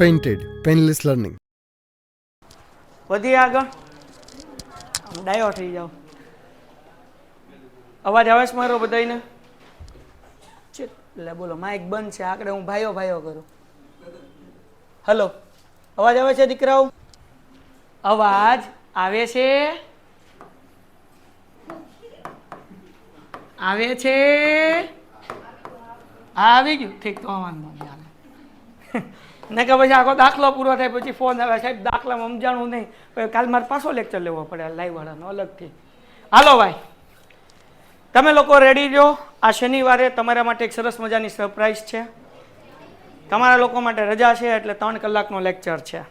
Painted painless learning. વધી આગળ ડાયો થઈ જાઓ. અવાજ આવે છે મારો બધાને? એટલે બોલો માઇક બંધ છે, આકડે હું ભાઈઓ ભાઈઓ કરું. હલો, અવાજ આવે છે દીકરાઓ? અવાજ આવે છે? આવે છે? હા આવી ગયું, ઠીક તો વાંધો નહીં. ને કે પછી આખો દાખલો પૂરો થાય પછી ફોન આવે, સાહેબ દાખલામાં સમજાણું નહીં, કાલ મારે પાછો લેક્ચર લેવો પડે લાઈવ વાળાનો અલગથી. હાલો ભાઈ, તમે લોકો રેડી જો. આ શનિવારે તમારા માટે એક સરસ મજાની સરપ્રાઈઝ છે. તમારા લોકો માટે રજા છે એટલે 3 કલાકનો લેક્ચર છે,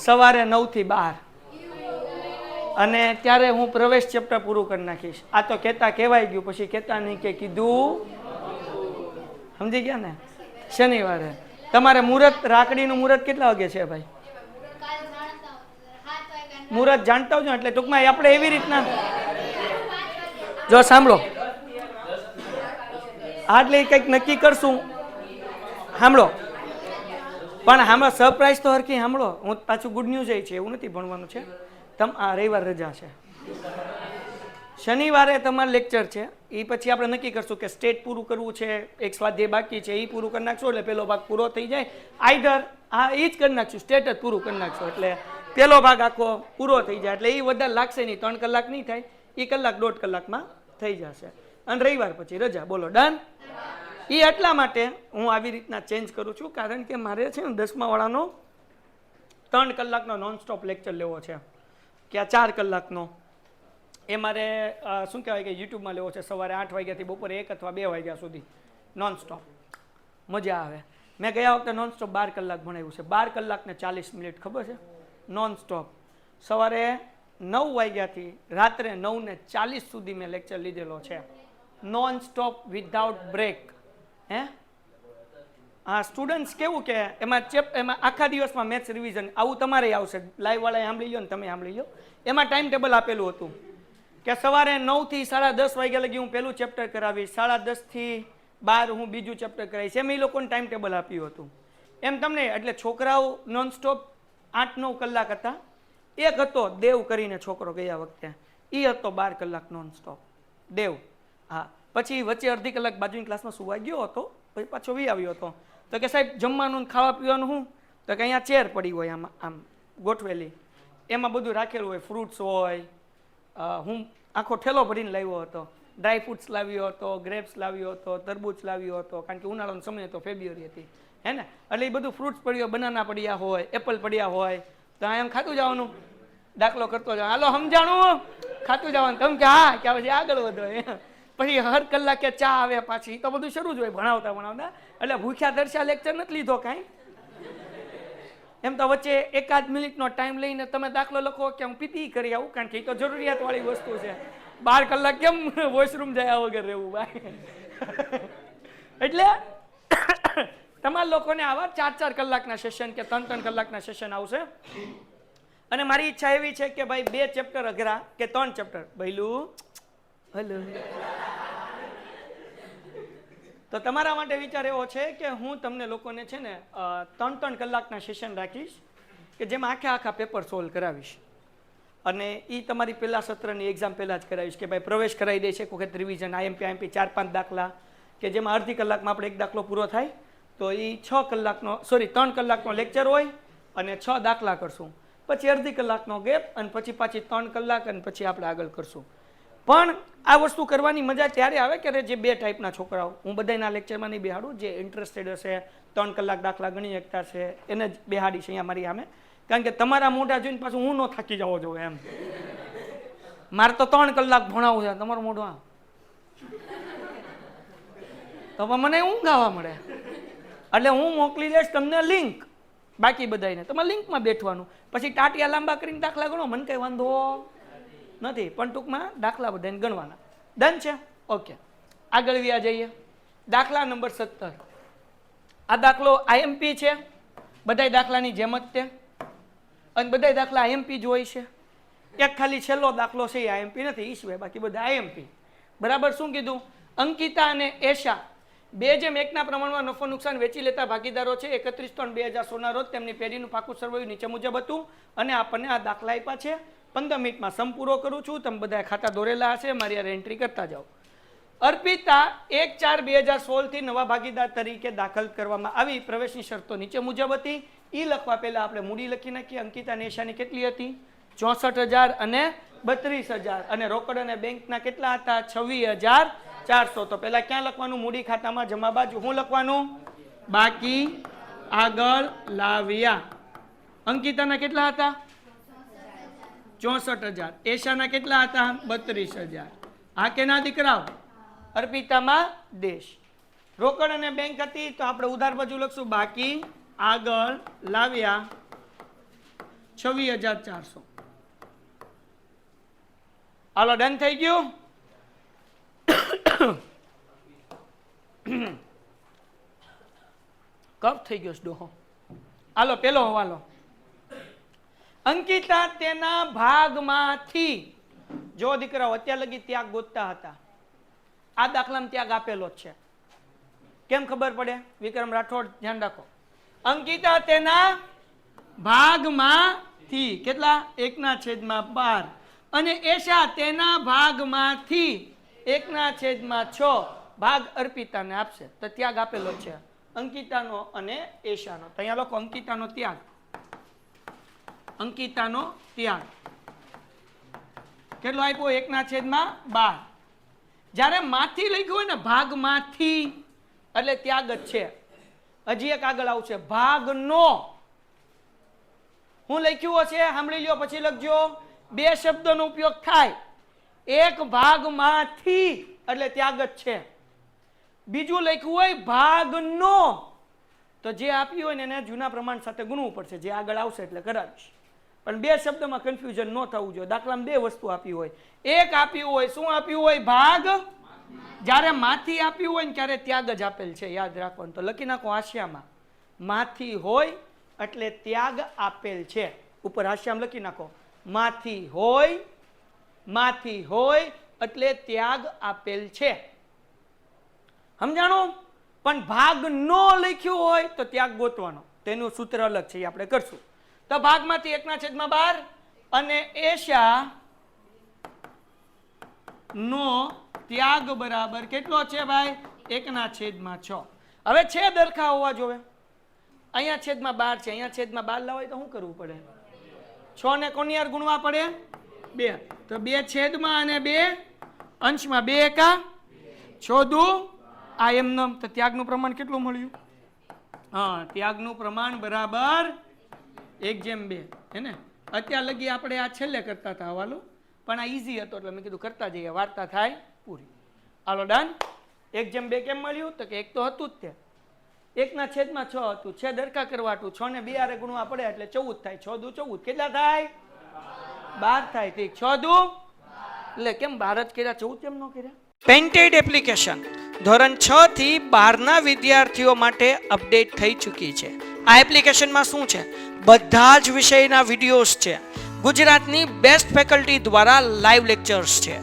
સવારે 9 થી 12. અને ત્યારે હું પ્રવેશ ચેપ્ટર પૂરું કરી નાખીશ. આ તો કહેતા કહેવાય ગયું, પછી કહેતા નહીં કે કીધું. સમજી ગયા ને? શનિવારે તમારે મુહૂર્ત, રાખડીનું મુહૂર્ત કેટલા વાગે છે ભાઈ? મુહૂર્ત જાણતા હોજો. એટલે ટૂંકમાં આપણે એવી રીતના જો સાંભળો, આટલે કંઈક નક્કી કરશું. સાંભળો પણ સાંભળો, સરપ્રાઈઝ તો હરખી સાંભળો. હું પાછું ગુડ ન્યૂઝ એ છે, એવું નથી ભણવાનું છે. આ રવિવાર રજા છે, શનિવારે તમારે લેક્ચર છે. એ પછી આપણે નક્કી કરશું કે સ્ટેટ પૂરું કરવું છે, એક સ્વાધ્યાય બાકી છે, એ પૂરું કરી નાખશું એટલે પેલો ભાગ પૂરો થઈ જાય. આઈધર એ જ કરી નાખશું, સ્ટેટ જ પૂરું કરી નાખશું એટલે પેલો ભાગ આખો પૂરો થઈ જાય. એટલે એ વધારે લાગશે નહીં, 3 કલાક નહીં થાય, એ કલાક 1.5 કલાકમાં થઈ જશે. અને રવિવાર પછી રજા. બોલો ડન? એ એટલા માટે હું આવી રીતના ચેન્જ કરું છું, કારણ કે મારે છે ને 10મા વાળાનો 3 કલાકનો નોન સ્ટોપ લેક્ચર લેવો છે, કે આ 4 કલાકનો એ મારે શું કહેવાય કે યુટ્યુબમાં લેવો છે, સવારે 8 વાગ્યાથી બપોરે 1 અથવા 2 વાગ્યા સુધી નોન સ્ટોપ. મજા આવે. મેં ગયા વખતે નોન સ્ટોપ 12 કલાક ભણાવ્યું છે, 12 કલાક ને 40 મિનિટ, ખબર છે? નોન સ્ટોપ સવારે 9 વાગ્યાથી રાત્રે 9:40 સુધી મેં લેક્ચર લીધેલો છે, નોન સ્ટોપ વિધાઉટ બ્રેક. હા, સ્ટુડન્ટ્સ કેવું કે એમાં આખા દિવસમાં મેથ્સ રિવિઝન આવું તમારે આવશે. લાઈવ વાળાએ સાંભળી લો ને તમે સાંભળી લો. એમાં ટાઈમ ટેબલ આપેલું હતું કે સવારે 9 થી 10:30 વાગ્યા લગી હું પહેલું ચેપ્ટર કરાવીશ, 10:30 થી 12 હું બીજું ચેપ્ટર કરાવીશ. એમ એ લોકોને ટાઈમ ટેબલ આપ્યું હતું. એમ તમને એટલે છોકરાઓ નોન સ્ટોપ 8-9 કલાક હતા. એક હતો દેવ કરીને છોકરો ગયા વખતે, એ હતો 12 કલાક નોન સ્ટોપ દેવ. હા, પછી વચ્ચે અડધી કલાક બાજુની ક્લાસમાં સુવા ગયો હતો, પછી પાછો વી આવ્યો હતો. તો કે સાહેબ જમવાનું ખાવા પીવાનું શું? તો કે અહીંયા ચેર પડી હોય આમાં આમ ગોઠવેલી, એમાં બધું રાખેલું હોય, ફ્રૂટ્સ હોય. હું આખો ઠેલો ભરીને લાવ્યો હતો, ડ્રાય ફ્રૂટ્સ લાવ્યો હતો, ગ્રેપ્સ લાવ્યો હતો, તરબૂચ લાવ્યો હતો, કારણ કે ઉનાળાનો સમય હતો, ફેબ્રુઆરી હતી, હે ને? એટલે એ બધું ફ્રૂટ્સ પડ્યો, બનાના પડ્યા હોય, એપલ પડ્યા હોય, તો એમ ખાતું જવાનું, દાખલો કરતો જાવ. હાલો સમજાણું? ખાતું જવાનું. તમે કે હા, કે પછી આગળ વધો. પછી હર કલાકે ચા આવે પાછી, તો બધું શરૂ જ હોય ભણાવતા ભણાવતા. એટલે ભૂખ્યા દર્શા લેક્ચર નથી લીધો કાંઈ. એમ તો વચ્ચે 1-8 મિનિટનો ટાઈમ લઈને તમે દાખલો લખો કે હું પીટી કરી આવું, કારણ કે એ તો જરૂરિયાત વાળી વસ્તુ છે. 12 કલાક કેમ વોશરૂમ જયા વગર રહેવું ભાઈ? એટલે તમારા લોકોને આવા 4-4 કલાકના સેશન કે 3-3 કલાકના સેશન આવશે. અને મારી ઈચ્છા એવી છે કે ભાઈ 2 ચેપ્ટર અઘરા કે 3 ચેપ્ટર ભઈલું. હલો, તો તમારા માટે વિચાર એવો છે કે હું તમને લોકોને છે ને 3-3 કલાકના સેશન રાખીશ, કે જેમાં આખા પેપર સોલ્વ કરાવીશ. અને એ તમારી પહેલા સત્રની એક્ઝામ પહેલાં જ કરાવીશ કે ભાઈ પ્રવેશ કરાવી દે છે, એક વખત રિવિઝન, આઈએમપી 4-5 દાખલા, કે જેમાં અડધી કલાકમાં આપણે એક દાખલો પૂરો થાય. તો એ 3 કલાકનો લેક્ચર હોય અને 6 દાખલા કરશું, પછી અડધી કલાકનો ગેપ, અને પછી પાછી 3 કલાક, અને પછી આપણે આગળ કરશું. પણ આ વસ્તુ કરવાની મજા ત્યારે આવે કે જે 2 ટાઈપના છોકરાઓ, હું બધાના લેક્ચરમાં નહીં બેહાડું, જે ઇન્ટરેસ્ટેડ હશે, 3 કલાક દાખલા ગણી શકતા છે, એને જ બેહાડીશ અહીંયા મારી સામે. કારણ કે તમારા મોઢા જોઈને પાછું હું ન થાકી જવો જોઈએ એમ. મારે તો 3 કલાક ભણાવવું છે, તમારું મોઢું આ તો મને ઊંઘ આવવા મળે. એટલે હું મોકલી દઈશ તમને લિંક, બાકી બધાને તમારે લિંકમાં બેઠવાનું. પછી ટાટિયા લાંબા કરીને દાખલા ગણો, મને કંઈ વાંધો નથી, પણ ટૂંકમાં દાખલા બધાને ગણવાના. ડન છે? ઓકે, આગળ વ્યા જઈએ. દાખલા નંબર 17. આ દાખલો આઈએમપી છે, બધા દાખલાની જેમ જ તે, અને બધા દાખલા આઈએમપી જ હોય છે. એક ખાલી છેલ્લો દાખલો છે એ આઈએમપી નથી, ઈ સિવાય બાકી બધા આઈએમપી. બરાબર? શું કીધું? અંકિતા અને એશા 2:1 ના પ્રમાણમાં નફો નુકસાન વેચી લેતા ભાગીદારો છે 31/3/2016 ના રોજ તેમની પેઢીનું પાકું સરવૈયું નીચે મુજબ હતું અને આપણને આ દાખલા આપ્યા છે. 15 મિનિટમાં સમ પૂરો કરું છું. તમે બધા ખાતા દોરેલા હશે, મારી યાર એન્ટ્રી કરતા જાઓ. અર્પિતા 1/4/2016 થી નવા ભાગીદાર તરીકે દાખલ કરવામાં આવી. પ્રવેશની શરતો નીચે મુજબ હતી. ઈ લખવા પહેલા આપણે મૂડી લખી નાખીએ. અંકિતા અને ઈશાની કેટલી હતી? 64,000 અને 32,000 અને રોકડ અને બેંકના કેટલા હતા? 26,400. તો પહેલા ક્યાં લખવાનું? મૂડી ખાતામાં જમા બાજુ. શું લખવાનું? બાકી આગળ લાવ્યા. અંકિતાના કેટલા હતા? 64,000. એશાના કેટલા હતા? 32,000. આ કેના દીકરાઓ? અર્પિતામાં દેશ. રોકડ અને બેંક હતી તો આપણે ઉધાર બાજુ લખશું બાકી આગળ લાવ્યા 26,400. હાલો ડન થઈ ગયું. કપ થઈ ગયો ડોહો. હાલો પેલો હવાલો. અંકિતા તેના ભાગમાંથી, જો દીકરાઓ અત્યાર લગી ત્યાગ ગોતતા હતા, આ દાખલામાં ત્યાગ આપેલો જ છે. કેમ ખબર પડે? વિક્રમ રાઠોડ ધ્યાન રાખો. અંકિતા તેના ભાગમાંથી કેટલા? 1/12 અને એશા તેના ભાગમાંથી 1/6 ભાગ અર્પિતાને આપશે. તો ત્યાગ આપેલો છે અંકિતાનો અને એશાનો. તો અહીંયા લખો અંકિતાનો ત્યાગ. અંકિતાનો ત્યાગ કેટલો આપ્યો? 1/12. જ્યારે માંથી લખ્યું હોય ને ભાગમાંથી એટલે ત્યાગ જ છે. હજી એક આગળ આવશે ભાગનો. હું લખ્યું હશે સાંભળી લ્યો પછી લખજો. બે શબ્દોનો ઉપયોગ થાય. એક ભાગમાંથી એટલે ત્યાગ જ છે. બીજું લખ્યું હોય ભાગનો તો જે આપ્યું હોય ને એને જૂના પ્રમાણ સાથે ગુણવું પડશે. જે આગળ આવશે એટલે કરાવીશ. પણ બે શબ્દમાં કન્ફ્યુઝન ન થવું જોઈએ. દાખલામાં બે વસ્તુ આપી હોય. એક આપ્યું હોય, શું આપ્યું હોય? ભાગ. જ્યારે માથી આપ્યું હોય ને ત્યારે ત્યાગ જ આપેલ છે. યાદ રાખવાનું. તો લખી નાખો હાસ્યામાં માથી હોય એટલે ત્યાગ આપેલ છે. ઉપર હાસ્યામાં લખી નાખો માથી હોય, માથી હોય એટલે ત્યાગ આપેલ છે. સમજાણું? પણ ભાગ નો લખ્યું હોય તો ત્યાગ ગોતવાનો. તેનું સૂત્ર અલગ છે, એ આપણે કરશું. તો ભાગમાંથી 1/12 અને એશા નો ત્યાગ બરાબર કેટલો છે ભાઈ? 1/6. હવે છે દરખા હોવા જોવે. અહીંયા છેદમાં 12 છે, અહીંયા છેદમાં 12 લાવાય તો શું કરવું પડે? 6 ને કોની યાર ગુણવા પડે? 2. તો 2 છેદમાં અને 2 અંશમાં. 2 એકા 6 દુ આ એમનો. તો ત્યાગનું પ્રમાણ કેટલું મળ્યું? હા, ત્યાગનું પ્રમાણ બરાબર 1/2 હે ને. અત્યાર લગી આપણે આ છેલ્લે કરતા હતા હવાલો, પણ આ ઈઝી હતો એટલે મેં કીધું કરતા જઈએ, વાર્તા થાય પૂરી. હાલો ડન. 1/2 કેમ મળ્યું? તો કે એક તો હતું જ તે. 1/6 હતું. છે દરખા કરવા હતું. 6 ને 2 આરે ગુણવા પડે એટલે 14 થાય. 6 દુ 14. કેટલા થાય? 12 થાય. ઠીક. 6 દુ એટલે કેમ 12 જ કર્યા, 14 કેમ ન કર્યા? પેન્ટેડ એપ્લિકેશન ધોરણ 6 થી 12 ના વિદ્યાર્થીઓ માટે અપડેટ થઈ ચૂકી છે. આ એપ્લિકેશનમાં શું છે? બધા જ વિષયના વિડીયોઝ છે. ગુજરાતની બેસ્ટ ફેકલ્ટી દ્વારા લાઈવ લેક્ચર્સ છે.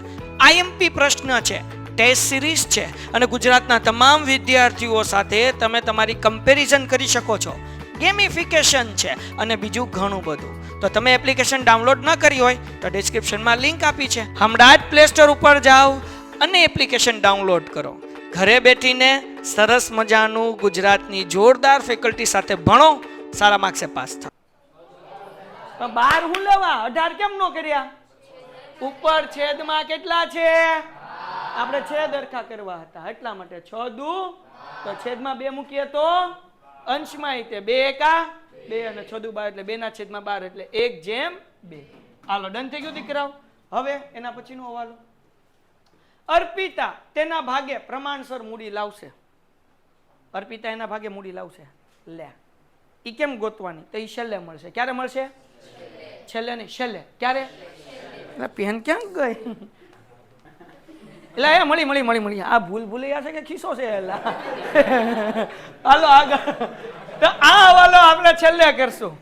આઈએમપી પ્રશ્ન છે, ટેસ્ટ સિરીઝ છે અને ગુજરાતના તમામ વિદ્યાર્થીઓ સાથે તમે તમારી કમ્પેરિઝન કરી શકો છો. ગેમિફિકેશન છે અને બીજું ઘણું બધું. તો તમે એપ્લિકેશન ડાઉનલોડ ન કરી હોય તો ડિસ્ક્રિપ્શનમાં લિંક આપી છે. હમણાં જ પ્લે સ્ટોર ઉપર જાઓ અને એપ્લિકેશન ડાઉનલોડ કરો. ઘરે બેઠીને સરસ મજાનું ગુજરાતની જોરદાર ફેકલ્ટી સાથે ભણો, સારા માર્ક્સે પાસ થાઓ. 12 હું લેવા 18 કેમ ન કર્યા? ઉપર છેદમાં કેટલા છે? આપણે છેદ દરખા કરવા હતા એટલા માટે 6 દુ તો છેદમાં 2 મૂકીએ તો અંશમાં તે 2 એકા 2 અને 6 દુ 12 એટલે 2/12 એટલે 1/2. હાલો ડન થઈ ગયું દીકરાઓ. હવે એના પછીનો હવાલો. અર્પિતા તેના ભાગે પ્રમાણસર મૂડી લાવશે. અર્પિતા એના ભાગે મૂડી લાવશે. લે ઈ કેમ ગોતવાની? તો ઈ છેલ્લે મળશે. ક્યારે મળશે? છેલ્લે નહીં, છેલ્લે. ક્યારે? પેન ક્યાં ગઈ? એટલે એ મળી. આ ભૂલૈયા છે કે ખિસ્સો છે? હાલો આગળ. તો આ હવાલો આપણે છેલ્લે કરશું.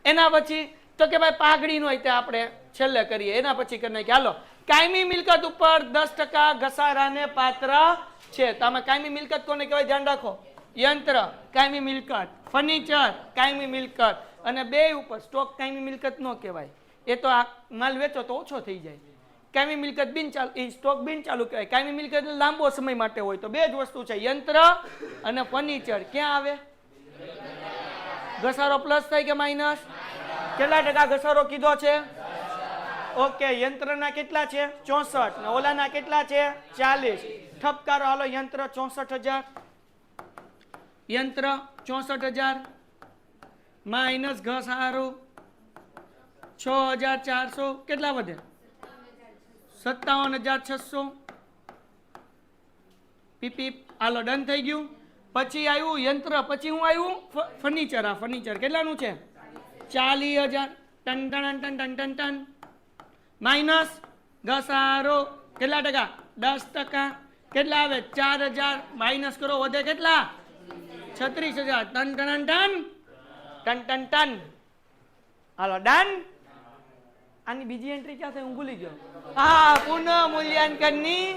એના પછી તો કે ભાઈ પાઘડી નો હોય તે આપણે છેલ્લે કરીએ. એના પછી કરી નાખીએ. હાલો કાયમી મિલકત ઉપર 10% ઘસારાને પાત્ર છે. તો આમાં કાયમી મિલકત કોને કહેવાય? ધ્યાન રાખો. યંત્ર કાયમી મિલકત, ફર્નિચર કાયમી મિલકત, અને બે ઉપર સ્ટોક કાયમી મિલકત ન કહેવાય. એ તો આ માલ વેચો તો ઓછો થઈ જાય. કાયમી મિલકત બિનચાલુ, એ સ્ટોક બિનચાલુ કહેવાય. કાયમી મિલકત લાંબો સમય માટે હોય. તો બે જ વસ્તુ છે, યંત્ર અને ફર્નિચર. ક્યાં આવે? ઘસારો પ્લસ થાય કે માઇનસ? કેટલા ટકા ઘસારો કીધો છે? ઓકે, યંત્રના કેટલા છે? 64 ને ઓલાના કેટલા છે? 40. ઠપકારો હાલો. યંત્ર 64,000, યંત્ર 64,000 માઇનસ ઘસારો 6,400, કેટલા વધે? 57,600. પીપી હાલો, ડન થઈ ગયું. પછી આવ્યું યંત્ર, પછી હું આવ્યું ફર્નિચર. આ ફર્નિચર કેટલાનું છે? 40,000. ટન ટન ટન ટન ટન ટન માઇનસ ઘસારો કેટલા ટકા? 10%. કેટલા આવે? 4,000 માઇનસ કરો, વધે કેટલા? 36,000. ટન ટન ટન ટન ટન ટન. હાલો ડન. આની બીજી એન્ટ્રી ક્યાં થઈ? હું ભૂલી ગયો. હા, પુનઃ મૂલ્યાંકનની.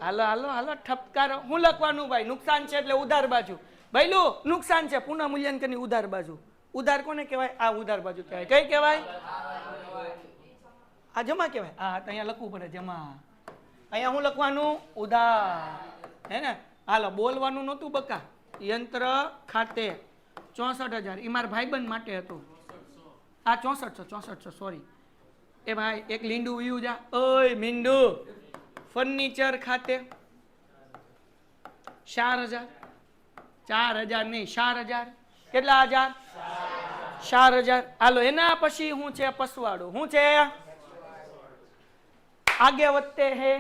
હાલો હાલો હાલો, ઠપકારો. હું લખવાનું ભાઈ? નુકસાન છે એટલે ઉધાર બાજુ. ભાઈલું નુકસાન છે, પુનઃ મૂલ્યાંકનની ઉધાર બાજુ. ઉધાર કોને કહેવાય? આ ઉધાર બાજુ કહેવાય. કઈ કહેવાય? આ જમા કહેવાય. હા, તો અહીંયા લખવું પડે જમા. અહીંયા હું લખવાનું? ઉધાર. હે ને? હાલો, બોલવાનું નહોતું બકા. યંત્ર ખાતે 64,000. એ મારા ભાઈબંધ માટે હતું. આ 6400, સોરી. એ ભાઈ એક લીંડુ ઉયું જા. ઓય મીંડુ. ફર્નિચર ખાતે 4,000. 4,000 નહીં, 4,000. કેટલા હજાર? 4,000. હાલો, એના પછી શું છે? પસવાડું. શું છે? આગે વધતે હે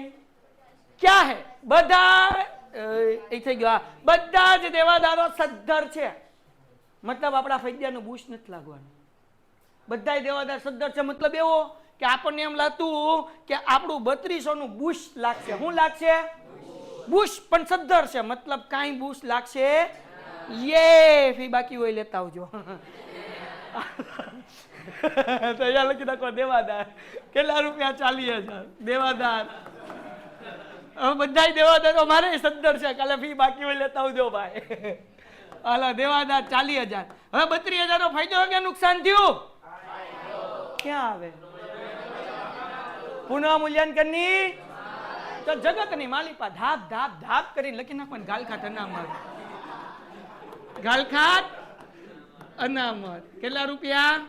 ક્યાં હે? બધા એ થઈ ગયો. બધા જ દેવાદારો સદ્ધર છે. મતલબ આપણા ફૈદ્યાનું બુશ નથી લાગવાનું. બધા દેવાદાર સદ્ધર છે. મતલબ એવો કે આપણને એમ લાગતું કે આપણું 3200 નું બુશ લાગશે. શું લાગશે? બુશ, પણ સદ્ધર છે. મતલબ કાંઈ બુશ લાગશે. યે ફી બાકી હોય લેતા આવજો. તો અહીંયા લખી નાખો દેવાદાર. કેટલા રૂપિયા? 40,000. દેવાદાર. હવે બધા દેવાદારો મારે સદ્ધર છે. કાલે ફી બાકી હોય લેતા આવજો ભાઈ. હાલો, દેવાદાર 40,000. હવે 32,000 નો ફાયદો કે નુકસાન થયું? ક્યાં આવે? પુનઃ મૂલ્યાંકનની. તો જગતની માલિપા ધાપ ધાપ ધાપ કરીને લખી નાખવાનું. ગાલખાત અનામત. ગાલખાત અનામત. કેટલા રૂપિયા?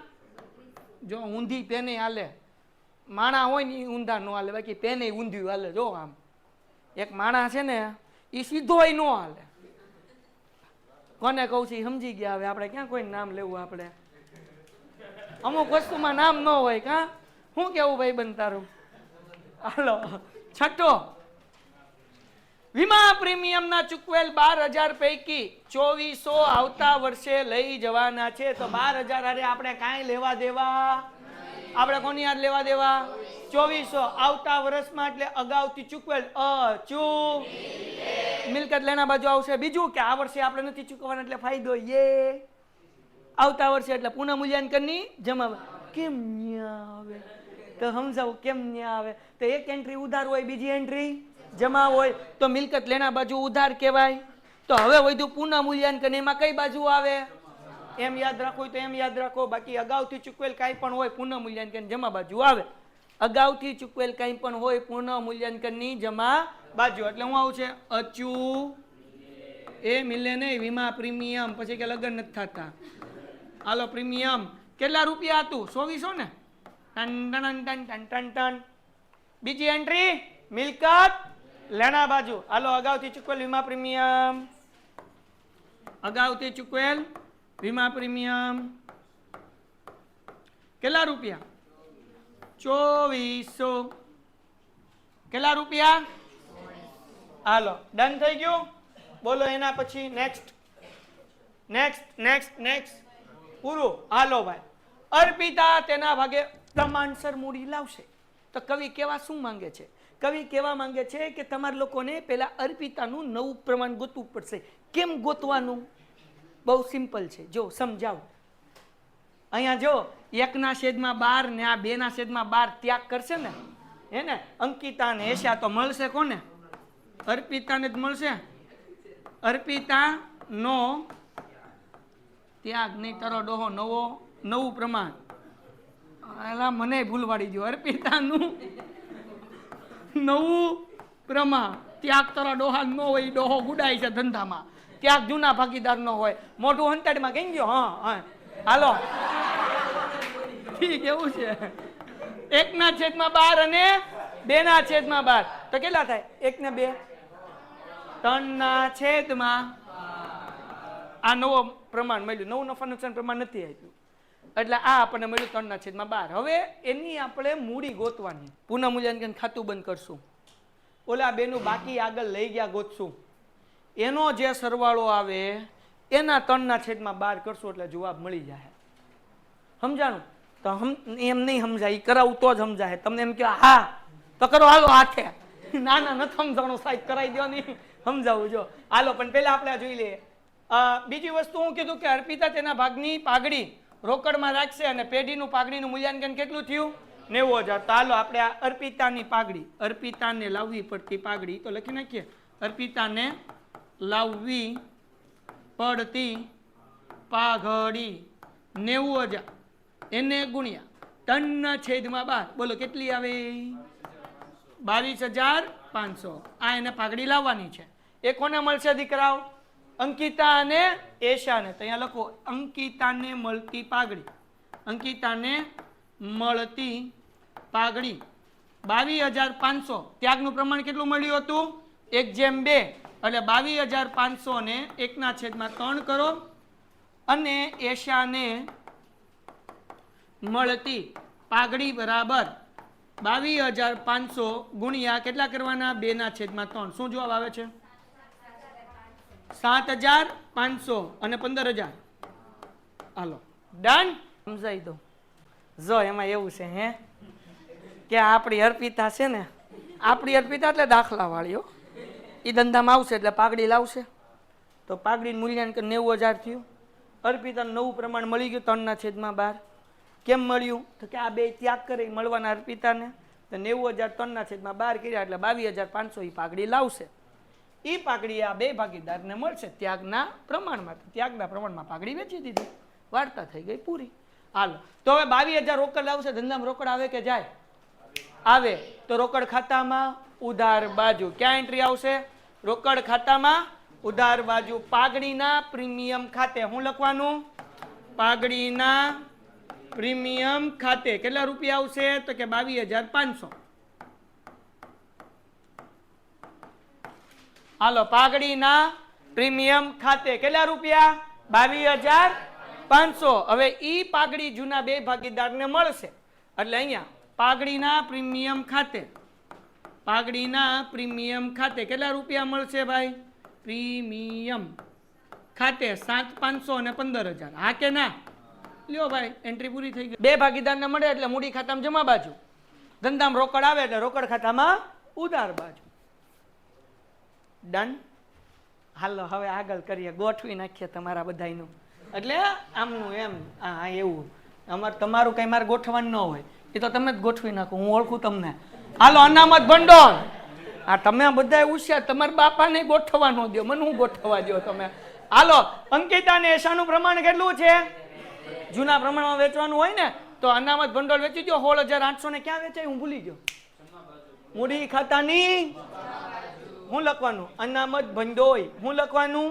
જો ઊંધી પેને હાલે. માણા હોય ને ઊંધા નો હાલે, બાકી પેને ઊંધ્યું હાલે. જો આમ એક માણા છે ને, એ સીધો નો હાલે. કોને કહું છું સમજી ગયા. હવે આપણે ક્યાં કોઈ નામ લેવું? આપણે અમુક વસ્તુમાં નામ ન હોય. કા શું કેવું ભાઈ બન તારું? હાલો, છઠ્ઠો. વીમા પ્રીમિયમ ના ચૂકવેલ 12,000 પૈકી 2,400 આવતા વર્ષે લઈ જવાના છે. તો 12,000 અરે આપણે કાંઈ લેવા દેવા? આપણે કોની યાદ લેવા દેવા? 2,400 આવતા વર્ષમાં, એટલે અગાઉથી ચૂકવેલ. મિલકત લેના બાજુ આવશે. બીજું કે આ વર્ષે આપણે નથી ચૂકવવાના એટલે ફાયદો. યે આવતા વર્ષે એટલે પુનઃ મૂલ્યાંકનની જમા. કેમ ન્યા આવે? તો સમજાવું કેમ ન્યા આવે. તો એક એન્ટ્રી ઉધાર હોય, બીજી એન્ટ્રી જમા હોય. તો મિલકત લેના બાજુ ઉધાર કહેવાય. તો હવે વધુ પુનઃ મૂલ્યાંકન. એમાં કઈ બાજુ આવે? એમ યાદ રાખો તો એમ યાદ રાખો. બાકી અગાઉથી ચૂકવેલ કાંઈ પણ હોય પુનઃ મૂલ્યાંકન જમા બાજુ આવે. અગાઉથી ચૂકવેલ કાંઈ પણ હોય પુનઃ મૂલ્યાંકનની જમા બાજુ. એટલે હું આવું છે અચૂ એ મિલે નહીં. વીમા પ્રીમિયમ પછી કે લગ્ન નથી થતા. હાલો, પ્રીમિયમ કેટલા રૂપિયા હતું? 2,400 ને. ટન ટન ટન ટન ટન ટન. બીજી એન્ટ્રી મિલકત લેણા બાજુ. હાલો, અગાઉથી ચૂકવેલ વીમા પ્રીમિયમ. અગાઉથી ચૂકવેલ વીમા પ્રીમિયમ કેટલા રૂપિયા? 2,400. કેટલા રૂપિયા? હાલો, ડન થઈ ગયું. બોલો એના પછી નેક્સ્ટ નેક્સ્ટ નેક્સ્ટ નેક્સ્ટ. પૂરું. હાલો ભાઈ. અર્પિતા તેના ભાગે પ્રમાણસર મૂડી લાવશે. તો કવિ કેવા શું માંગે છે? કવિ કેવા માંગે છે કે તમારા લોકોને પેલા અર્પિતાનું નવું પ્રમાણ ગોતવું પડશે. કેમ ગોતવાનું? બહુ સિમ્પલ છે. જો સમજાવ. અહીંયા જો 1/12 ને આ 2/12 ત્યાગ કરશે ને, હે ને? અંકિતા ને એશા તો મળશે કોને? અર્પિતાને જ મળશે. અર્પિતા નો ત્યાગ નહીં તારો ડોહો નવું પ્રમાણ. એલા મને ભૂલવાડી દો. અર્પિતાનું નવું પ્રમાણ. ત્યાગ તારા ડોહા ન હોય. ડોહો ગુડાય છે ધંધામાં. ત્યાગ જૂના ભાગીદાર નો હોય. મોઢું હંતાડીમાં કઈ ગયો? હા હાલો ઠીક એવું છે. 1/12 અને 2/12 તો કેટલા થાય? 1 ને 2 3/. આ નવો પ્રમાણ મળ્યું. નવું નફા નુકસાન પ્રમાણ નથી આપ્યું એટલે આ આપણને મળ્યું 3/12. હવે એની આપણે મૂડી ગોતવાની. પુનઃ મૂલ્યાંકન ખાતું બંધ કરશું. ઓલા બેનું બાકી આગળ લઈ ગયા ગોતશું. એનો જે સરવાળો આવે એના 3/12 કરશું એટલે જવાબ મળી જાય. સમજાણું? તો એમ નહીં સમજાય. કરાવું તો જ સમજાય. તમને એમ કે હા તો કરો હાલો હાથે. ના નથી સમજાણું સાહેબ, કરાવી દો નહીં. સમજાવું જો હાલો. પણ પેલા આપણે જોઈ લઈએ. બીજી વસ્તુ હું કીધું કે અર્પિતા તેના ભાગની પાઘડી રોકડમાં રાખશે અને પેઢીનું પાઘડીનું મૂલ્યાંકન કેટલું થયું? 90,000. તો હાલો આપણે આ અર્પિતાની પાઘડી, અર્પિતાને લાવવી પડતી પાઘડી તો લખી નાખીએ. અર્પિતાને લાવવી પડતી પાઘડી 90,000 એને ગુણ્યા 3/12. બોલો કેટલી આવે? 22,500. આ એને પાઘડી લાવવાની છે. એ કોને મળશે દીકરાઓ? અંકિતા અને એશાને. તો અહીંયા લખો અંકિતાને મળતી પાઘડી. અંકિતાને મળતી પાઘડી 22,500. ત્યાગનું પ્રમાણ કેટલું મળ્યું હતું? 1/2. એટલે 22,500 ને 1/3 કરો અને એશાને મળતી પાઘડી બરાબર 22,500 ગુણ્યા કેટલા કરવાના? 2/3. શું જવાબ આવે છે? 7,500 અને 15,000. હાલો ડન. સમજાઈ દો. જો એમાં એવું છે હે કે આપણી અર્પિતા છે ને, આપણી અર્પિતા એટલે દાખલા વાળીઓ. એ ધંધામાં આવશે એટલે પાઘડી લાવશે. તો પાઘડીનું મૂલ્યાંકન 90,000 થયું. અર્પિતાનું નવું પ્રમાણ મળી ગયું 3/12. કેમ મળ્યું? તો કે આ બે ત્યાગ કરી મળવાના અર્પિતાને. તો 90,000 3/12 કર્યા એટલે 22,500 એ પાઘડી લાવશે. એ પાઘડી આ બે ભાગીદારને મળશે ત્યાગના પ્રમાણમાં. ત્યાગના પ્રમાણમાં પાઘડી વેચી દીધી. વાર્તા થઈ ગઈ પૂરી. હાલો તો હવે 22,000 રોકડ લાવશે. ધંધામાં રોકડ આવે કે જાય? આવે. તો રોકડ ખાતામાં ઉધાર બાજુ ક્યાં એન્ટ્રી આવશે? રોકડ ખાતામાં ઉધાર બાજુ. પાઘડીના પ્રીમિયમ ખાતે શું લખવાનું? પાઘડીના પ્રીમિયમ ખાતે કેટલા રૂપિયા આવશે? તો કે 22,500. હાલો પાઘડીના પ્રીમિયમ ખાતે કેટલા રૂપિયા? 22,500. હવે ઈ પાઘડી જૂના બે ભાગીદારને મળશે એટલે અહીંયા પાઘડીના પ્રીમિયમ ખાતે, પાઘડીના પ્રીમિયમ ખાતે કેટલા રૂપિયા મળશે ભાઈ? પ્રીમિયમ ખાતે 7,500 અને 15,000. હા કે ના? લ્યો ભાઈ એન્ટ્રી પૂરી થઈ ગઈ. બે ભાગીદારને મળે એટલે મૂડી ખાતામાં જમા બાજુ. ધંધામાં રોકડ આવે એટલે રોકડ ખાતામાં ઉધાર બાજુ. ડન. હાલો હવે આગળ કરીએ. ગોઠવી નાખીએ તમારા બધાયનું. એટલે આમનું એમ. હા એવું તમારું કઈ મારે ગોઠવાનું ન હોય. એ તો તમે જ ગોઠવી નાખો. હું ઓળખું તમને. હાલો અનામત ભંડોળ. આ તમે બધા હોશિયાર. તમારા બાપાને ગોઠવવા ન દો. મને હું ગોઠવવા દો તમે. હાલો અંકિતા ને એશાનું પ્રમાણ કેટલું છે? જૂના પ્રમાણમાં વેચવાનું હોય ને તો અનામત ભંડોળ વેચી દો. 16,800 ને ક્યાં વેચાય? હું ભૂલી ગયો. મૂડી ખાતાની હું લખવાનું? અનામત ભંડોળ. હું લખવાનું?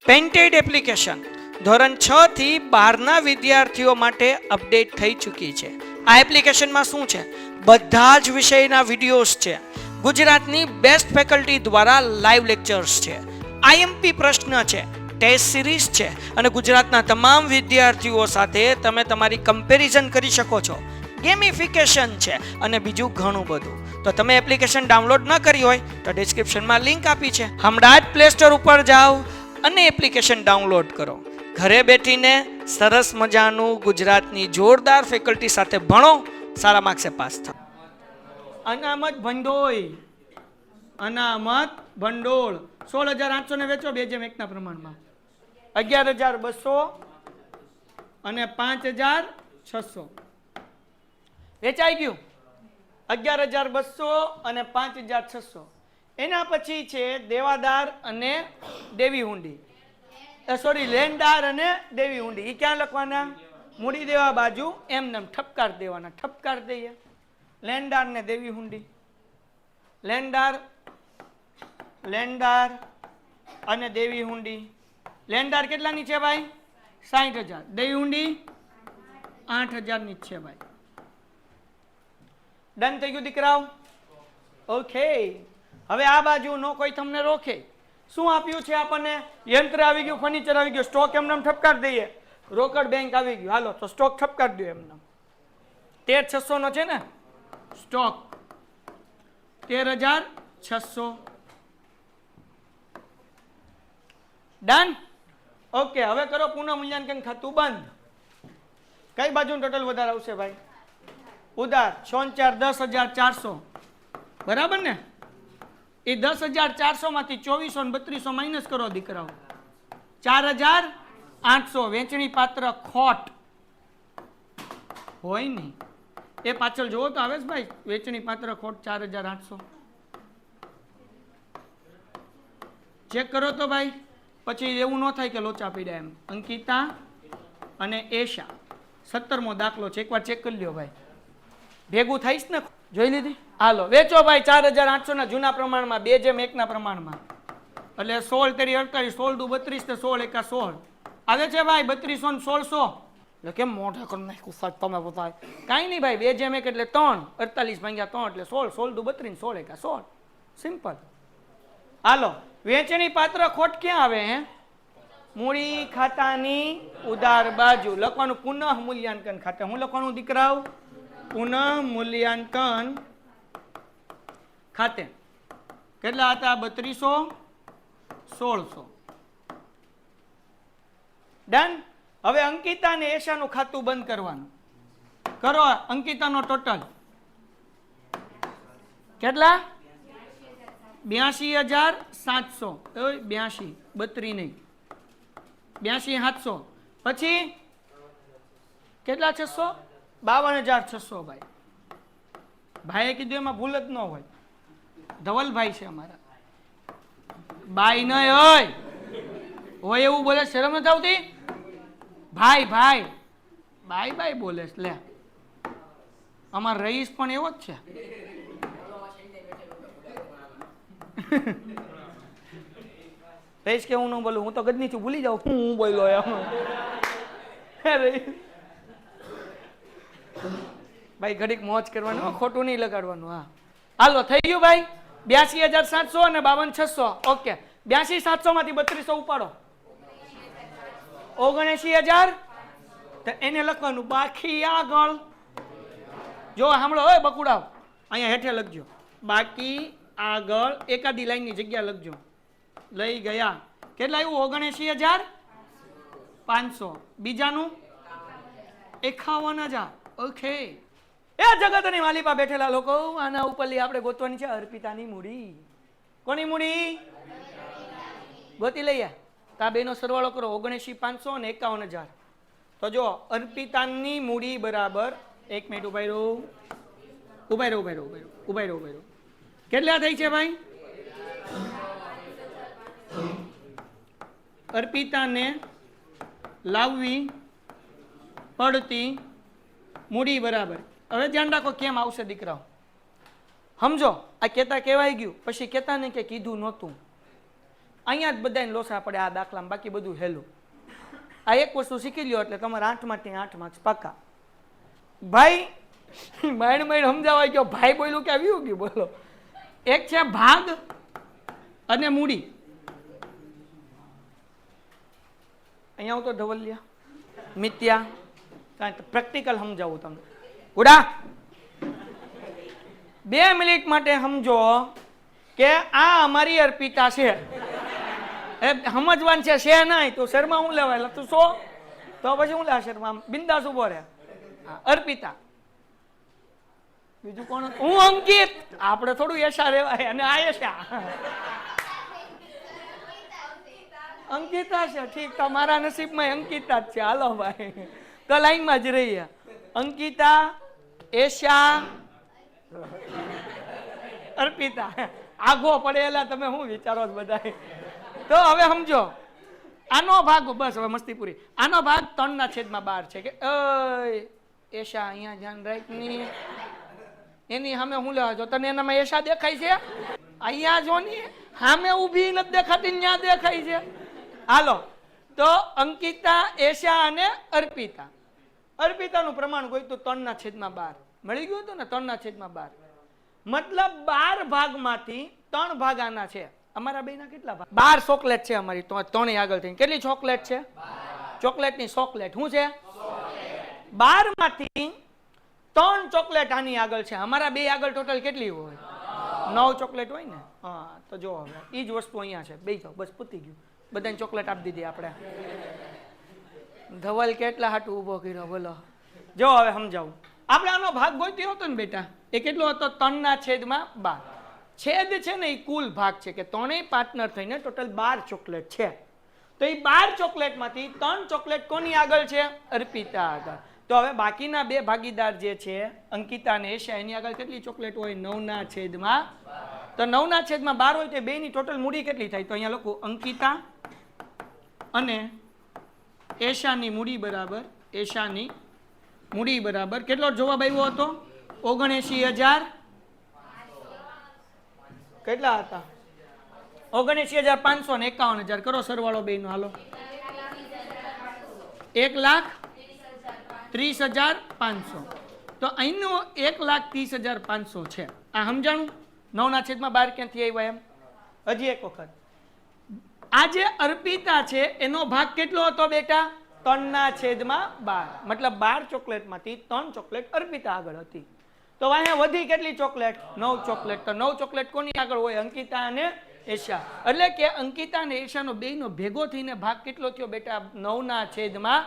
પેન્ટેડ એપ્લિકેશન ધોરણ 6 થી 12 વિદ્યાર્થીઓ માટે અપડેટ થઈ ચૂકી છે. આ એપ્લિકેશનમાં શું છે? બધા જ વિષયના વિડીયોઝ છે. ગુજરાતની બેસ્ટ ફેકલ્ટી દ્વારા લાઈવ લેક્ચર્સ છે. આઈએમપી પ્રશ્ન છે, ટેસ્ટ સિરીઝ છે અને ગુજરાતના તમામ વિદ્યાર્થીઓ સાથે તમે તમારી કમ્પેરિઝન કરી શકો છો. ગેમિફિકેશન છે અને બીજું ઘણું બધું. તો તમે એપ્લિકેશન ડાઉનલોડ ન કરી હોય તો ડિસ્ક્રિપ્શનમાં લિંક આપી છે. હમણાં જ પ્લે સ્ટોર ઉપર જાઓ અને એપ્લિકેશન ડાઉનલોડ કરો. ઘરે બેઠીને સરસ મજાનું ગુજરાતની જોરદાર ફેકલ્ટી સાથે ભણો, સારા માર્ક્સે પાસ થાઓ. અનામત ભંડોળ, અનામત ભંડોળ 16,800 ને વેચો 2:1 પ્રમાણમાં. 11,200 અને 5,600 વેચાઈ ગયું. 11,200 અને 5,600. એના પછી છે દેવાદાર અને દેવી હુંડી, સોરી લેણદાર અને દેવી હુંડી. એ ક્યાં લખવાના? મૂડી દેવા બાજુ એમને ઠપકાર દેવાના. ઠપકાર દઈએ લેણદાર ને દેવી હુંડી. લેણદાર અને દેવી હુંડી. લેણદાર કેટલાની છે ભાઈ? 60,000. દેવી હુંડી 8,000 છે ભાઈ. ડન થઈ ગયું દીકરાઓ? ઓકે. હવે આ બાજુ નો કોઈ તમને રોકે. શું આપ્યું છે આપણને? યંત્ર આવી ગયું, ફર્નિચર આવી ગયું, સ્ટોક એમને ઠપકાર દઈએ, રોકડ બેંક આવી ગયું. હાલો તો સ્ટોક ઠપકાર દો એમને. 13,600 નો છે ને સ્ટોક, 13,600. ડન. ઓકે. હવે કરો પુનઃ મૂલ્યાંકન ખાતું બંધ. કઈ બાજુ ટોટલ વધારે આવશે ભાઈ? ઉધાર 6 4 10,400 બરાબર ને? એ 10,400 માંથી 2400 ને 3200 માઇનસ કરો દીકરાઓ, 4,800. વેચણી પાત્ર ખોટ હોય નહીં એ પાછળ જોવો તો આવે છે ભાઈ. વેચણી પાત્ર ખોટ 4,800 ચેક કરો તો ભાઈ. પછી એવું ન થાય કે લોચા પીડ્યા એમ. અંકિતા અને એશા 17મો દાખલો છે, એકવાર ચેક કરી લ્યો ભાઈ. ભેગું થઈશ ને? જોઈ લીધી? હાલો વેચો ભાઈ 4,800 ના જૂના પ્રમાણમાં 2:1 ના પ્રમાણમાં. એટલે 16 તેરી 48, 16 દુ 32 ને 16 એકા 16 આવે છે ભાઈ. 3200 ને 1600. એટલે કેમ મોઢા કરી નાખ્યું સાહેબ તમે બતાવે? કાંઈ નહીં ભાઈ, 2:1 એટલે 3, 48 ભાગ્યા 3 એટલે 16, 16 દુ 32 16 એકા 16. સિમ્પલ. હાલો વેચણી પાત્ર ખોટ ક્યાં આવે? હે મૂડી ખાતાની ઉધાર બાજુ લખવાનું પુનઃ મૂલ્યાંકન ખાતે. હું લખવાનું દીકરાઓ? પુનઃ મૂલ્યાંકન ખાતે. કેટલા હતા? 3200 1600. ડન. હવે અંકિતા અને એશાનું ખાતું બંધ કરવાનું. કરો અંકિતાનો ટોટલ કેટલા? 82,700. 82 32 નહીં, 82,700. પછી કેટલા? 600 52,600 ભાઈ. ભાઈએ કીધું એમાં ભૂલ જ ન હોય. ધવલભાઈ છે અમારા. બાઈ નહીં હોય એવું બોલે, શરમ નથી આવતી? ભાઈ ભાઈ બાઈ બાઈ બોલે લે. અમાર રઈસ પણ એવો જ છે. રઈસ કે હું ન બોલું? હું તો ગદનીથી ભૂલી જાઉં હું બોલ્યો એમ. ભાઈ ઘડીક મોજ કરવાનું, ખોટું નહીં લગાડવાનું. હા હાલો થઈ ગયું ભાઈ. 82,700 અને 52,600. ઓકે. 82,700 માંથી 3200 ઉપાડો, 79,000. તો એને લખવાનું બાકી આગળ. જો સાંભળો હોય બકુડાવ, અહીંયા હેઠે લખજો બાકી આગળ. એકાદી લાઈનની જગ્યા લખજો. લઈ ગયા. કેટલા આવ્યું? 79,500. બીજાનું 51,000. ઓકે. એ જગતની માલિપા બેઠેલા લોકો, આના ઉપરલી આપણે ગોતવાની છે અર્પિતાની મૂડી. કોની મૂડી? ગોતી લઈએ. તા બેનો સરવાળો કરો. 79,500 અને 51,000. તો જો અર્પિતાની મૂડી બરાબર, એક મિનિટ ઉભા રહો. કેટલા થઈ છે ભાઈ? અર્પિતાને લાવવી પડતી મૂડી બરાબર. હવે ધ્યાન રાખો કેમ આવશે દીકરાઓ. સમજો આ કેતા કહેવાય ગયું, પછી કેતા ને કે કીધું નહોતું. અહીંયા જ બધાને લોસા પડે આ દાખલામાં, બાકી બધું હેલું. આ એક વસ્તુ શીખી લ્યો એટલે તમારા 8 માંથી 8 માર્ક્સ પાકા. ભાઈ માઇન્ડ સમજાવાય ગયો. ભાઈ બોલ્યું કે આવ્યું ગયું? બોલો. એક છે ભાગ અને મૂડી. અહીંયા હું તો ધવલિયા મિત્યા પ્રેક્ટિકલ સમજાવું તમને. ઉડા 2 મિનિટ માટે સમજો કે આ અમારી અર્પિતા છે. સમજવાનું છે નહીં તો શર્મા હું લેવાય તું સો તો પછી હું લે શર્મા બિંદાસ ઉભો રહે. અર્પિતા. બીજું કોણ? હું અંકિત. આપણે થોડું યશા રેવાય. અને આ યશા અંકિતા છે. ઠીક, તમારા નસીબમાં અંકિતા જ છે. હાલો ભાઈ તો લાઈનમાં જ રહીએ. અંકિતા, એશા, અર્પિતા આગો પડેલા તમે શું વિચારો છો બધા? તો હવે સમજો આનો ભાગ, બસ હવે મસ્તી પૂરી. આનો ભાગ 3/12 છે કે એશા અહીંયા ધ્યાન રાખની, એની સામે હું લેવા જો તને એનામાં એશા દેખાય છે? અહીંયા જો ની સામે ઊભી નથી દેખાતી, ત્યાં દેખાય છે. હાલો તો અંકિતા, એશા અને અર્પિતા. અર્પિતાનું પ્રમાણ ગોઈતું 3/12 મળી ગયું હતું ને. 3/12 મતલબ 12 ભાગમાંથી 3 ભાગ આના છે. અમારા બેના કેટલા ભાગ? 12 ચોકલેટ છે અમારી. તો 3 આગળ થઈને કેટલી ચોકલેટ છે? ચોકલેટની ચોકલેટ શું છે? 12 માંથી 3 ચોકલેટ આની આગળ છે. અમારા બે આગળ ટોટલ કેટલી હોય? 9 ચોકલેટ હોય ને. હા તો જો હવે એ જ વસ્તુ અહીંયા છે. બે તો બસ પૂતી ગયું, બધાને ચોકલેટ આપી દીધી આપણે. ધવલ કેટલા હાટું ઊભો કર્યો બોલો. જો હવે સમજાવું. આપણે આનો ભાગ ગોત્યો હતો ને બેટા, એ કેટલો હતો? 3/12. છેદ છે ને એ કુલ ભાગ છે કે ત્રણેય પાર્ટનર થઈને ટોટલ 12 ચોકલેટ છે. તો એ 12 ચોકલેટમાંથી 3 ચોકલેટ કોની આગળ છે? અર્પિતા આગળ. તો હવે બાકીના બે ભાગીદાર જે છે અંકિતા અને એશા, એની આગળ કેટલી ચોકલેટ હોય? 9/12. તો 9/12 હોય તો બેની ટોટલ મૂડી કેટલી થાય? તો અહીંયા લખું અંકિતા અને એશાની મૂડી બરાબર, એશાની મૂડી બરાબર કેટલો જવાબ આવ્યો હતો? 79,000. કેટલા હતા? 79,500 ને 51,000 કરો સરવાળો બેનો. હાલો 1,30,500. તો અહીંનો 1,30,500 છે. આ સમજાણું? 9/12 ક્યાંથી આવ્યા એમ? હજી એક વખત. આ જે અર્પિતા છે એનો ભાગ કેટલો હતો બેટા? 3/12. મતલબ 12 ચોકલેટમાંથી 3 ચોકલેટ અર્પિતા આગળ હતી. તો અહીંયા વધી કેટલી ચોકલેટ? 9 ચોકલેટ. તો 9 ચોકલેટ કોની આગળ હોય? અંકિતા અને એશા. એટલે કે અંકિતા અને એશાનો બેયનો ભેગો થઈને ભાગ કેટલો થયો બેટા? 9/12.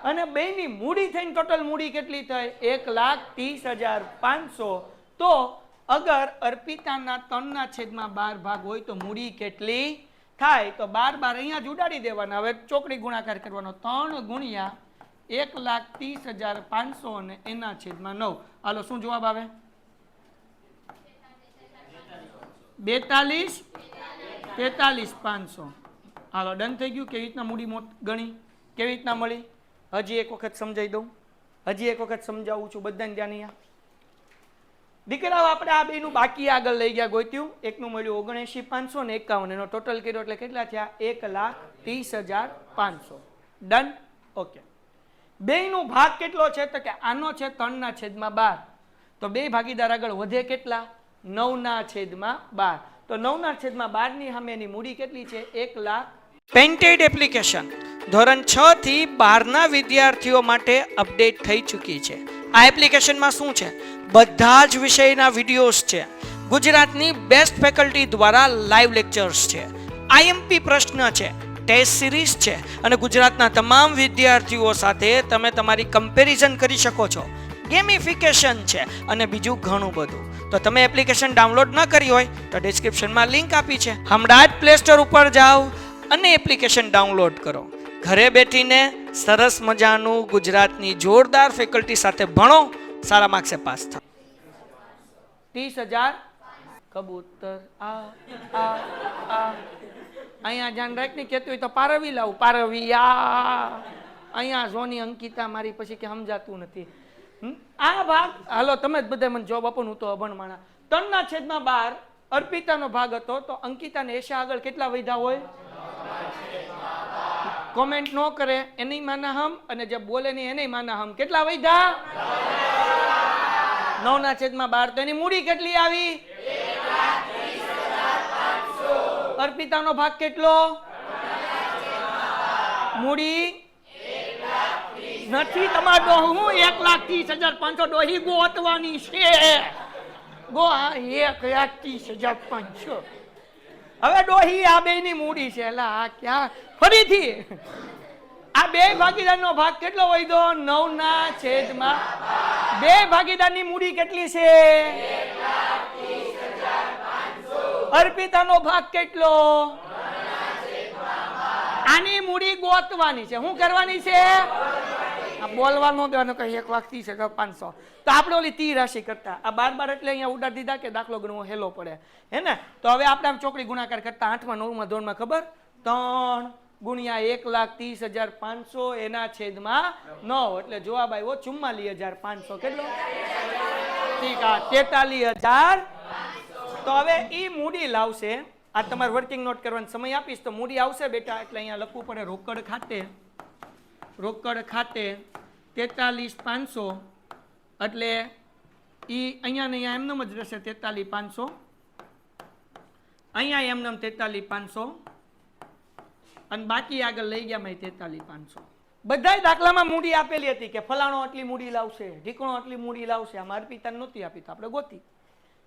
અને બેયની મૂડી થઈને ટોટલ મૂડી કેટલી થઈ? 1,30,500. તો અગર અર્પિતાના 3/12 ભાગ હોય તો મૂડી કેટલી થાય? તો 12 અહીંયા જ ઉડાડી દેવાના. હવે ચોકડી ગુણાકાર કરવાનો. 3 ગુણ્યા 1,30,500 અને એના છેદમાં 9. હાલો શું જવાબ આવે? 43,500. હાલો ડન થઈ ગયું. કેવી રીતના મૂડી ગણી, કેવી રીતના મળી? હજી એક વખત સમજાવી દઉં, હજી એક વખત સમજાવું છું બધાને ધ્યાન. અહીંયા દીકરાઓ આપણે આ બેનું બાકી આગળ લઈ ગયા, ગોત્યું. એકનું મળ્યું 79,500 ને 51, એનો ટોટલ કર્યો એટલે કેટલા થયા? 1,30,500. ડન. ઓકે. બેયનો ભાગ કેટલો છે? તો કે આનો છે 3/12. તો બે ભાગીદાર આગળ વધે કેટલા? 9/12. તો 9/12 ની સામે એની મૂડી કેટલી છે? 1,00,000. પેન્ટેડ એપ્લિકેશન ધોરણ 6 થી 12 ના વિદ્યાર્થીઓ માટે અપડેટ થઈ ચૂકી છે. આ એપ્લિકેશનમાં શું છે? બધા જ વિષયના વિડીયોઝ છે. ગુજરાતની બેસ્ટ ફેકલ્ટી દ્વારા લાઈવ લેક્ચર્સ છે. આઈએમપી પ્રશ્ન છે, ટેસ્ટ સિરીઝ છે અને ગુજરાતના તમામ વિદ્યાર્થીઓ સાથે તમે તમારી કમ્પેરિઝન કરી શકો છો. ગેમિફિકેશન છે અને બીજું ઘણું બધું. તો તમે એપ્લિકેશન ડાઉનલોડ ન કરી હોય તો ડિસ્ક્રિપ્શનમાં લિંક આપી છે. હમણાં જ પ્લે સ્ટોર ઉપર જાઓ અને એપ્લિકેશન ડાઉનલોડ કરો. ઘરે બેઠીને સરસ મજાનું ગુજરાતની જોરદાર ફેકલ્ટી સાથે ભણો, સારા માર્ક્સે પાસ થાઓ. 30,000 કબૂતર અહીંયા ધ્યાન રાખને. કહેતું હોય તો પારવી લાવું. પારવી અહીંયા જોની અંકિતા મારી પછી કે સમજાતું નથી. આ ભાગ હાલો તમે જ બધા મને જવાબ આપો. હું તો અભણ માણા. 3/12 અર્પિતાનો ભાગ હતો તો અંકિતા ને એશા આગળ કેટલા વધ્યા હોય? કોમેન્ટ નો કરે એની માના હમ અને જે બોલે નહીં એની માના હમ. કેટલા વધ્યા? 9/12. તો એની મૂડી કેટલી આવી? 1,30,500. અર્પિતાનો ભાગ કેટલો? મૂડી નથી તમારો. હું 1,30,500 ડોહી ગોતવાની છે. ગો 1,30,500. હવે ડોહી આ બે ની મૂડી છે. એટલે આ ક્યાં ફરીથી આ બે ભાગીદારનો ભાગ કેટલો વધ્યો? 9/12. બે ભાગીદારની મૂડી કેટલી છે? 1,30,500. અર્પિતાનો ભાગ કેટલો? આની મૂડી ગોતવાની છે. શું કરવાની છે? આ બોલવા નો દેવાનો કઈ 1 લાખ 30,500. તો આપણે ઓલી તી રાશિ કરતા આ 12 એટલે અહીંયા ઉડાડી દીધા કે દાખલો ગણવો હેલો પડે હે ને. તો હવે આપણે આમ ચોકડી ગુણાકાર કરતા 8માં 9માં ધોરણમાં ખબર 3 ગુણ્યા 1,30,500 એના છેદમાં 9 એટલે જવાબ આવ્યો 44,500. કેટલો? ઠીક. આ 43,500. તો હવે ઈ મૂડી લાવશે. આ તમારે વર્કિંગ નોટ કરવાનો સમય આપીશ તો મૂડી આવશે બેટા. એટલે અહીંયા લખવું પડે રોકડ ખાતે 43,500 એટલે ઈ અહીંયા ને અહીંયા એમનેમ જ રહેશે 43,500. અહીંયા એમનેમ 43,500 અને બાકી આગળ લઈ ગયા મેં 43,500. બધાય દાખલામાં મૂડી આપેલી હતી કે ફલાણો આટલી મૂડી લાવશે, ઢીકણો આટલી મૂડી લાવશે. આમાં અર્પિતાને નહોતી આપી તો આપણે ગોતી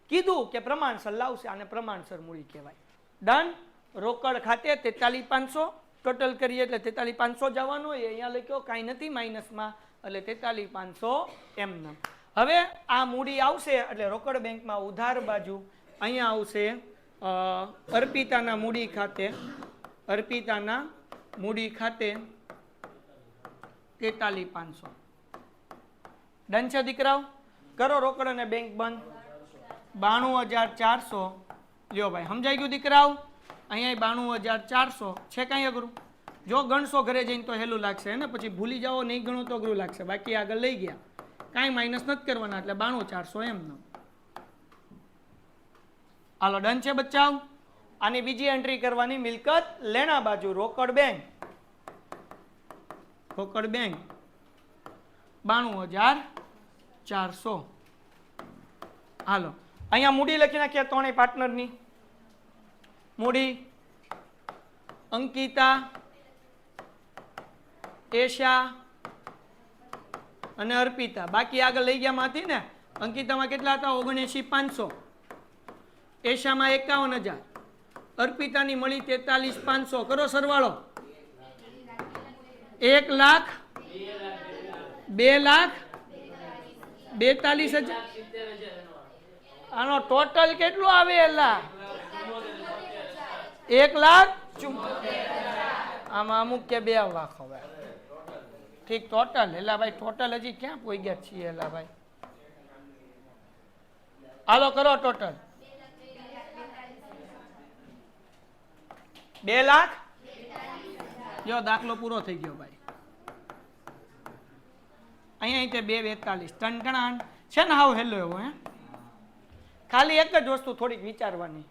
કીધું કે પ્રમાણસર લાવશે. આને પ્રમાણસર મૂડી કહેવાય. ડન. રોકડ ખાતે 43,500 ટોટલ કરીએ એટલે 43,500 જવાનો હોય. અહીંયા લખ્યો કાંઈ નથી માઇનસમાં એટલે 43,500 એમને. હવે આ મૂડી આવશે એટલે રોકડ બેંકમાં ઉધાર બાજુ અહીંયા આવશે અર્પિતાના મૂડી ખાતે 43,500. ડન છે દીકરાઓ? કરો રોકડ અને બેંક બંધ. 92,400. લ્યો ભાઈ સમજાઈ ગયું દીકરાઓ? અહીંયા 92,400 છે. કાંઈ અઘરું? જો ગણશો ઘરે જઈને તો હેલું લાગશે ને, પછી ભૂલી જાઓ નહીં ગણો તો અઘરું લાગશે. બાકી આગળ લઈ ગયા કાંઈ માઇનસ નથી કરવાના એટલે 92,400 એમનો. હાલો ડન છે બચ્ચાઓ? આની બીજી એન્ટ્રી કરવાની મિલકત લેણા બાજુ રોકડ બેંક 92,400. હાલો અહીંયા મૂડી લખી નાખ્યા ત્રણેય પાર્ટનરની મૂડી. અંકિતા, એશા અને અર્પિતા. બાકી આગળ લઈ ગયા માંથી ને અંકિતામાં કેટલા હતા? 79,500. એશામાં 51,000. અર્પિતાની મળી 43,500. કરો સરવાળો. 1 લાખ 2,42,000. આનો ટોટલ કેટલું આવે? એલા 1,74,000. આમાં અમુક કે 2 લાખ હવે. ઠીક. ટોટલ એલા ભાઈ ટોટલ હજી ક્યાં પોઈ ગયા છીએ એલા ભાઈ? હાલો કરો ટોટલ. 2 લાખ. જો દાખલો પૂરો થઈ ગયો ભાઈ. અહીંયા 2,42 ટનટણાણ છે ને. હાવ હેલો એવો હે. ખાલી એક જ વસ્તુ થોડીક વિચારવાની.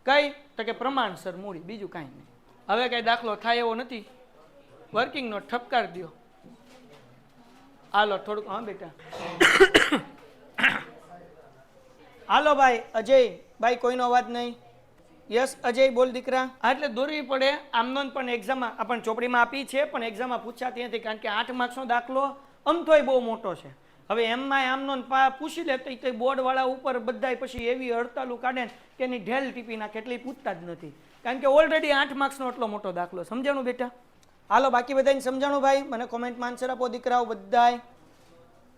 કઈ? તો કે પ્રમાણસર મૂડી, બીજું કાંઈ નહીં. હવે કઈ દાખલો થાય એવો નથી. વર્કિંગ નોટ ઠપકાર દો. હાલો થોડુંક. હા બેટા હાલો ભાઈ. અજય ભાઈ કોઈનો અવાજ નહીં. યસ અજય બોલ દીકરા. એટલે દોરવી પડે. આમનો પણ એક્ઝામમાં આપણને ચોપડીમાં આપી છે પણ એક્ઝામમાં પૂછાતી નથી કારણ કે 8 માર્ક્સનો દાખલો અમથોય બહુ મોટો છે. હવે એમાં આમનો પૂછી લે તો બોર્ડ વાળા ઉપર બધાય પછી એવી હડતાલું કાઢે કે એની ઢેલ ટીપી નાખે એટલે પૂછતા જ નથી કારણ કે ઓલરેડી 8 માર્ક્સનો એટલો મોટો દાખલો. સમજાણું બેટા? હાલો બાકી બધાને સમજાણું ભાઈ? મને કોમેન્ટમાં આન્સર આપો દીકરાઓ બધાય.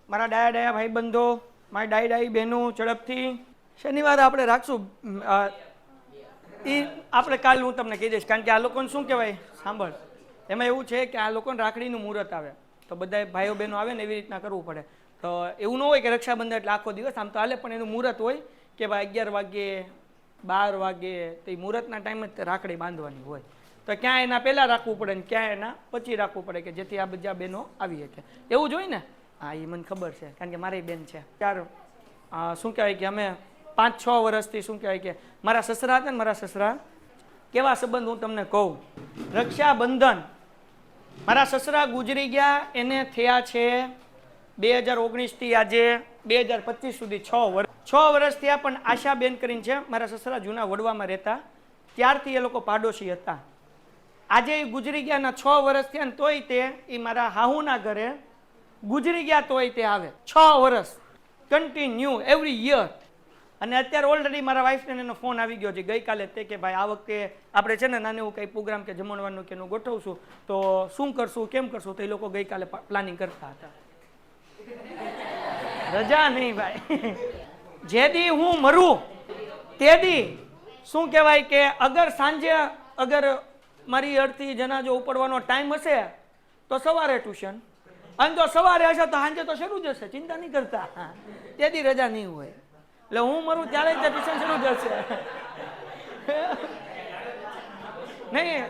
મારા ડાયા ભાઈ બંધો, મારી ડાઈ બહેનો ઝડપથી. શનિવારે આપણે રાખશું એ આપણે કાલ હું તમને કહી દઈશ કારણ કે આ લોકોને શું કહેવાય સાંભળ. એમાં એવું છે કે આ લોકોને રાખડીનું મુહૂર્ત આવે તો બધા ભાઈઓ બહેનો આવે ને એવી રીતના કરવું પડે. તો એવું ન હોય કે રક્ષાબંધન એટલે આખો દિવસ આમ તો હાલે પણ એનું મુહૂર્ત હોય કે ભાઈ 11 વાગે 12 વાગે તો એ મુહૂર્તના ટાઈમે જ રાખડી બાંધવાની હોય. તો ક્યાં એના પહેલાં રાખવું પડે ને ક્યાં એના પછી રાખવું પડે કે જેથી આ બધા બહેનો આવી શકે. એવું જ હોય ને? હા એ મને ખબર છે કારણ કે મારી બેન છે. ત્યારે શું કહેવાય કે અમે 5-6 વર્ષથી શું કહેવાય કે મારા સસરા હતા ને મારા સસરા કેવા સંબંધ હું તમને કહું. રક્ષાબંધન મારા સસરા ગુજરી ગયા એને થયા છે 2019થી આજે 2025 સુધી 6 વર્ષ થયા. પણ આશાબેન કરીને છે મારા સસરા જૂના વડવામાં રહેતા ત્યારથી એ લોકો પાડોશી હતા. આજે એ ગુજરી ગયાના 6 વર્ષ થયા ને તોય તે એ મારા હાહુના ઘરે ગુજરી ગયા તોય તે આવે 6 વર્ષ કન્ટિન્યુ એવરી યર. અને અત્યારે ઓલરેડી મારા વાઈફને એનો ફોન આવી ગયો છે ગઈકાલે તે કે ભાઈ આ વખતે આપણે છે ને નાનું એવું કંઈ પ્રોગ્રામ કે જમણવાનું કે એનું ગોઠવશું તો શું કરશું કેમ કરશું તો એ લોકો ગઈકાલે પ્લાનિંગ કરતા હતા. રજા નહીં ભાઈ. જે દી હું મરું તે દી શું કહેવાય કે અગર સાંજે અગર મારી અડધી જનાજો ઉપડવાનો ટાઈમ હશે તો સવારે ટ્યુશન, અને જો સવારે હશે તો સાંજે તો શરૂ જ હશે, ચિંતા નહીં કરતા. તેથી રજા નહીં હોય. એટલે હું મરું ત્યારે જ ટ્યુશન શરૂ જ હશે. નહીં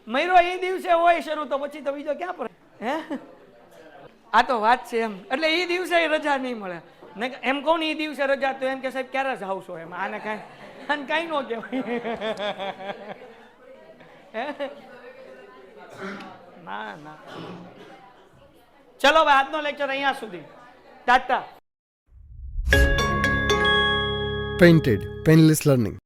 મયરો એ દિવસે હોય શરૂ, તો પછી તો બીજો ક્યાં પર હે. આ તો વાત છે એમ. એટલે એ દિવસે રજા નહીં મળે. એમ કહું ને એ દિવસે રજા, તો એમ કે સાહેબ ક્યારે જ આવશો એમ. આને કાંઈ ન કહેવાય. ના ના, ચલો હવે આજનો લેક્ચર અહીંયા સુધી. ટાટા. Painted, Painless Learning.